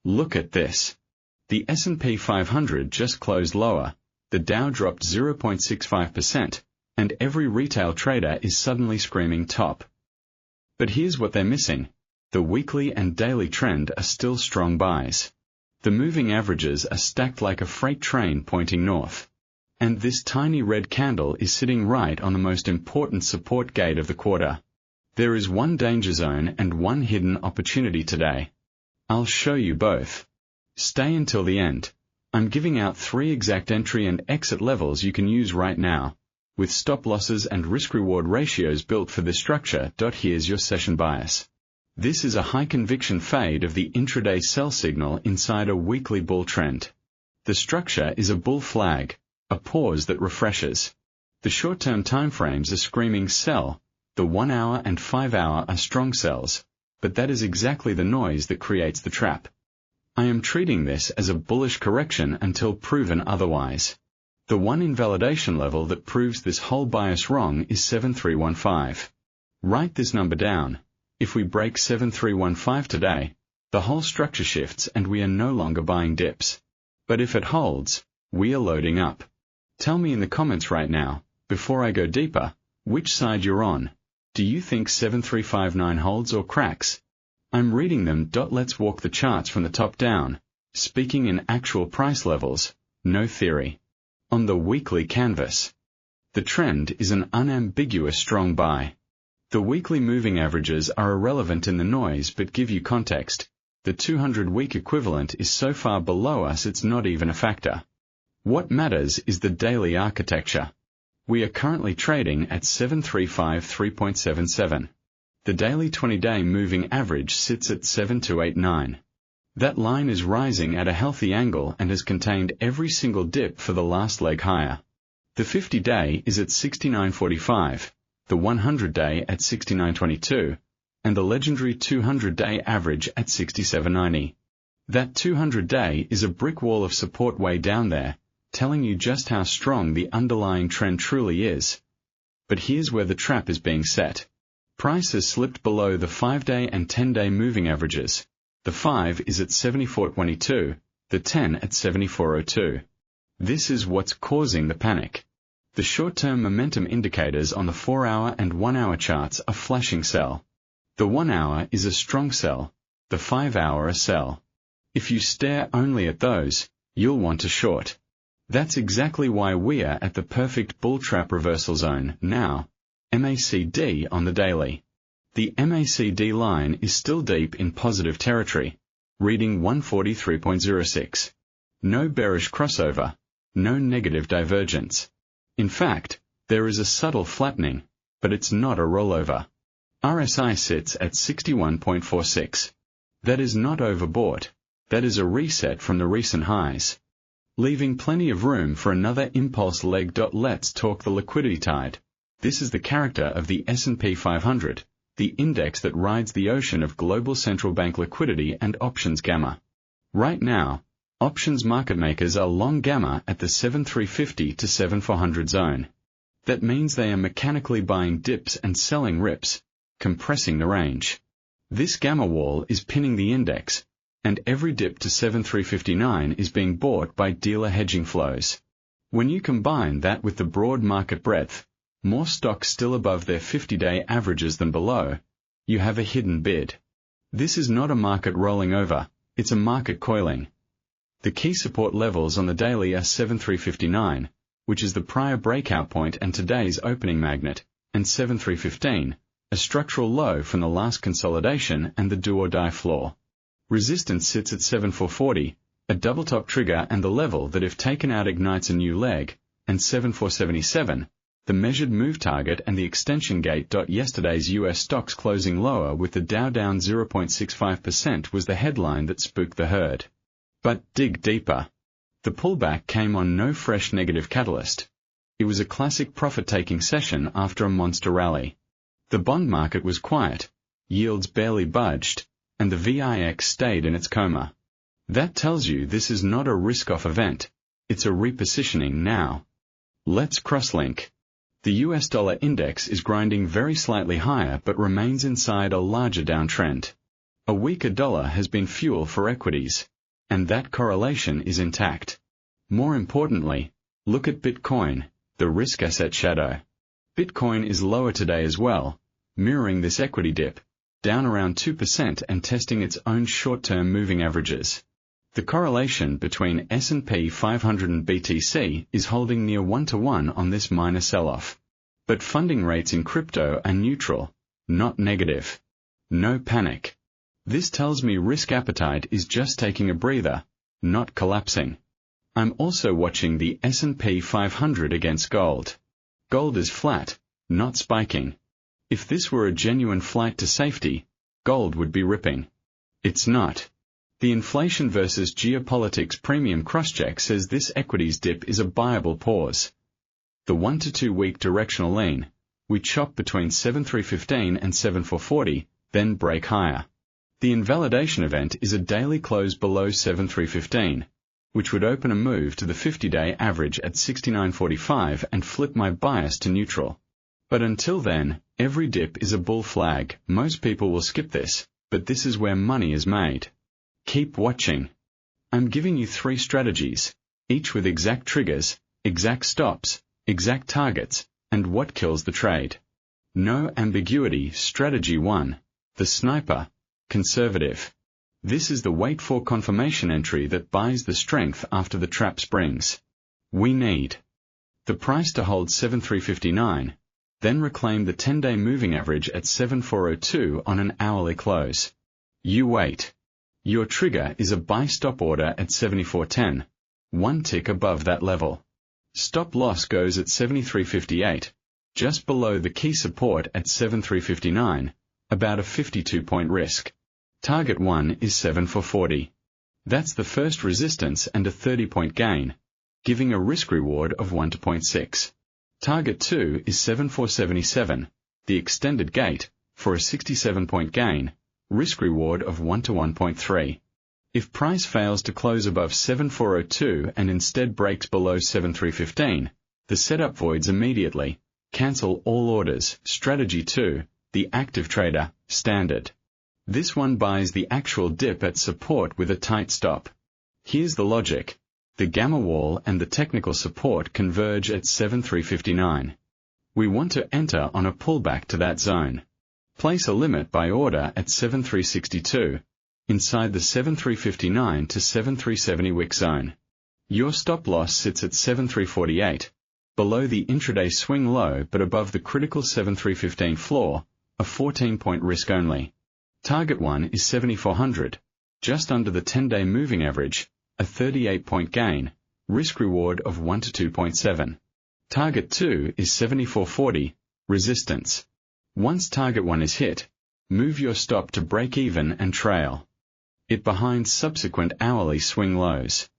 Look at this. The S&P 500 just closed lower, the Dow dropped 0.65%, and every retail trader is suddenly screaming top. But here's what they're missing. The weekly and daily trend are still strong buys. The moving averages are stacked like a freight train pointing north. And this tiny red candle is sitting right on the most important support gate of the quarter. There is one danger zone and one hidden opportunity today. I'll show you both. Stay until the end. I'm giving out 3 exact entry and exit levels you can use right now, with stop losses and risk-reward ratios built for this structure. Here's your session bias. This is a high-conviction fade of the intraday sell signal inside a weekly bull trend. The structure is a bull flag, a pause that refreshes. The short-term timeframes are screaming sell, the 1 hour and 5 hour are strong sells, but that is exactly the noise that creates the trap. I am treating this as a bullish correction until proven otherwise. The one invalidation level that proves this whole bias wrong is 7315. Write this number down. If we break 7315 today, the whole structure shifts and we are no longer buying dips. But if it holds, we are loading up. Tell me in the comments right now, before I go deeper, which side you're on. Do you think 7359 holds or cracks? I'm reading them. Let's walk the charts from the top down, speaking in actual price levels, no theory. On the weekly canvas, the trend is an unambiguous strong buy. The weekly moving averages are irrelevant in the noise but give you context. The 200-week equivalent is so far below us it's not even a factor. What matters is the daily architecture. We are currently trading at 7353.77. The daily 20-day moving average sits at 7289. That line is rising at a healthy angle and has contained every single dip for the last leg higher. The 50-day is at 6945, the 100-day at 6922, and the legendary 200-day average at 6790. That 200-day is a brick wall of support way down there, telling you just how strong the underlying trend truly is. But here's where the trap is being set. Price has slipped below the 5-day and 10-day moving averages. The 5 is at 7422, the 10 at 7402. This is what's causing the panic. The short-term momentum indicators on the 4-hour and 1-hour charts are flashing sell. The 1-hour is a strong sell, the 5-hour a sell. If you stare only at those, you'll want to short. That's exactly why we are at the perfect bull trap reversal zone now. MACD on the daily. The MACD line is still deep in positive territory, reading 143.06. No bearish crossover, no negative divergence. In fact, there is a subtle flattening, but it's not a rollover. RSI sits at 61.46. That is not overbought, that is a reset from the recent highs, leaving plenty of room for another impulse leg. Let's talk the liquidity tide. This is the character of the S&P 500, the index that rides the ocean of global central bank liquidity and options gamma. Right now, options market makers are long gamma at the 7350 to 7400 zone. That means they are mechanically buying dips and selling rips, compressing the range. This gamma wall is pinning the index, and every dip to 7359 is being bought by dealer hedging flows. When you combine that with the broad market breadth, more stocks still above their 50-day averages than below, you have a hidden bid. This is not a market rolling over, it's a market coiling. The key support levels on the daily are 7359, which is the prior breakout point and today's opening magnet, and 7315, a structural low from the last consolidation and the do-or-die floor. Resistance sits at 7440, a double-top trigger and the level that if taken out ignites a new leg, and 7477, the measured move target and the extension gate. Yesterday's US stocks closing lower with the Dow down 0.65% was the headline that spooked the herd. But dig deeper. The pullback came on no fresh negative catalyst. It was a classic profit-taking session after a monster rally. The bond market was quiet, yields barely budged, and the VIX stayed in its coma. That tells you this is not a risk-off event, it's a repositioning now. Let's crosslink. The US dollar index is grinding very slightly higher but remains inside a larger downtrend. A weaker dollar has been fuel for equities. and that correlation is intact. More importantly, look at Bitcoin, the risk asset shadow. Bitcoin is lower today as well, mirroring this equity dip, down around 2% and testing its own short-term moving averages. The correlation between S&P 500 and BTC is holding near 1-to-1 on this minor sell-off. But funding rates in crypto are neutral, not negative. No panic. This tells me risk appetite is just taking a breather, not collapsing. I'm also watching the S&P 500 against gold. Gold is flat, not spiking. If this were a genuine flight to safety, gold would be ripping. It's not. The inflation versus geopolitics premium crosscheck says this equities dip is a buyable pause. The 1 to 2 week directional lean, we chop between 7315 and 7440, then break higher. The invalidation event is a daily close below 7315, which would open a move to the 50-day average at 69.45 and flip my bias to neutral. But until then, every dip is a bull flag. Most people will skip this, but this is where money is made. Keep watching. I'm giving you 3 strategies, each with exact triggers, exact stops, exact targets, and what kills the trade. No ambiguity. Strategy 1. The sniper. Conservative. This is the wait for confirmation entry that buys the strength after the trap springs. We need the price to hold 7359, then reclaim the 10-day moving average at 7402 on an hourly close. You wait. Your trigger is a buy stop order at 7410, one tick above that level. Stop loss goes at 7358, just below the key support at 7359, about a 52-point risk. Target 1 is 7440. That's the first resistance and a 30-point gain, giving a risk-reward of 1.6. Target 2 is 7477, the extended gate, for a 67-point gain, risk-reward of 1 to 1.3. If price fails to close above 7402 and instead breaks below 7315, the setup voids immediately. Cancel all orders. Strategy 2, the active trader, standard. This one buys the actual dip at support with a tight stop. Here's the logic. The gamma wall and the technical support converge at 7359. We want to enter on a pullback to that zone. Place a limit by order at 7362, inside the 7359 to 7370 wick zone. Your stop loss sits at 7348, below the intraday swing low but above the critical 7315 floor, a 14-point risk only. Target 1 is 7400, just under the 10-day moving average, a 38-point gain, risk-reward of 1 to 2.7. Target 2 is 7440, resistance. Once target 1 is hit, move your stop to break even and trail it behind subsequent hourly swing lows.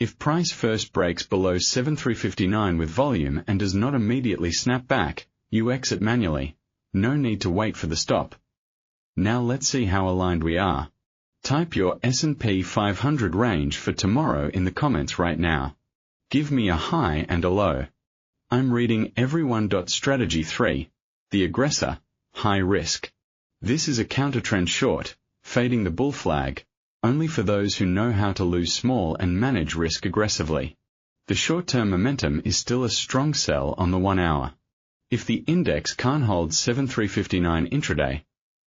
If price first breaks below 7359 with volume and does not immediately snap back, you exit manually. No need to wait for the stop. Now let's see how aligned we are. Type your S&P 500 range for tomorrow in the comments right now. Give me a high and a low. I'm reading everyone. Strategy 3, the aggressor, high risk. This is a counter-trend short, fading the bull flag, only for those who know how to lose small and manage risk aggressively. The short-term momentum is still a strong sell on the 1 hour. If the index can't hold 7359 intraday,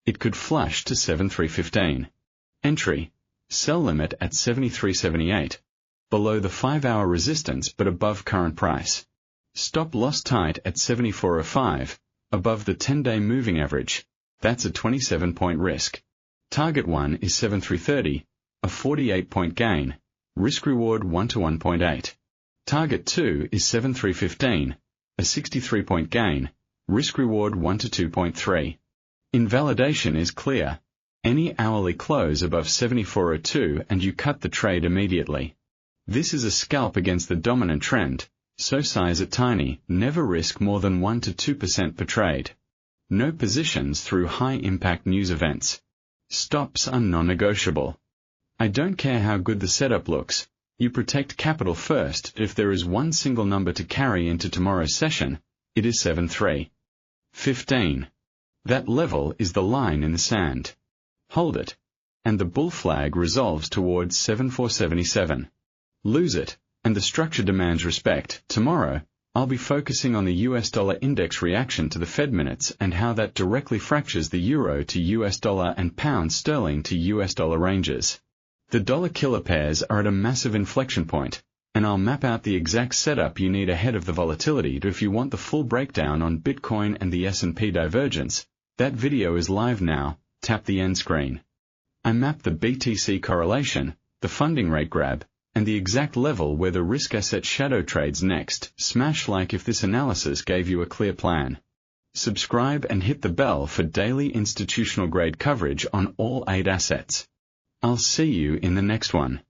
it could flush to 7315. Entry, sell limit at 7378, below the 5-hour resistance but above current price. Stop loss tight at 7405, above the 10-day moving average. That's a 27-point risk. Target 1 is 7330, a 48-point gain, risk-reward 1 to 1.8. Target 2 is 7315, a 63-point gain, risk-reward 1 to 2.3. Invalidation is clear. Any hourly close above 7402 and you cut the trade immediately. This is a scalp against the dominant trend, so size it tiny. Never risk more than 1 to 2% per trade. No positions through high-impact news events. Stops are non-negotiable. I don't care how good the setup looks. You protect capital first. If there is one single number to carry into tomorrow's session, it is 7315. That level is the line in the sand. Hold it. and the bull flag resolves towards 7477. Lose it, and the structure demands respect. Tomorrow, I'll be focusing on the US dollar index reaction to the Fed minutes and how that directly fractures the euro to US dollar and pound sterling to US dollar ranges. The dollar-killer pairs are at a massive inflection point, and I'll map out the exact setup you need ahead of the volatility. If you want the full breakdown on Bitcoin and the S&P divergence, that video is live now. Tap the end screen. I mapped the BTC correlation, the funding rate grab, and the exact level where the risk asset shadow trades next. Smash like if this analysis gave you a clear plan. Subscribe and hit the bell for daily institutional grade coverage on all 8 assets. I'll see you in the next one.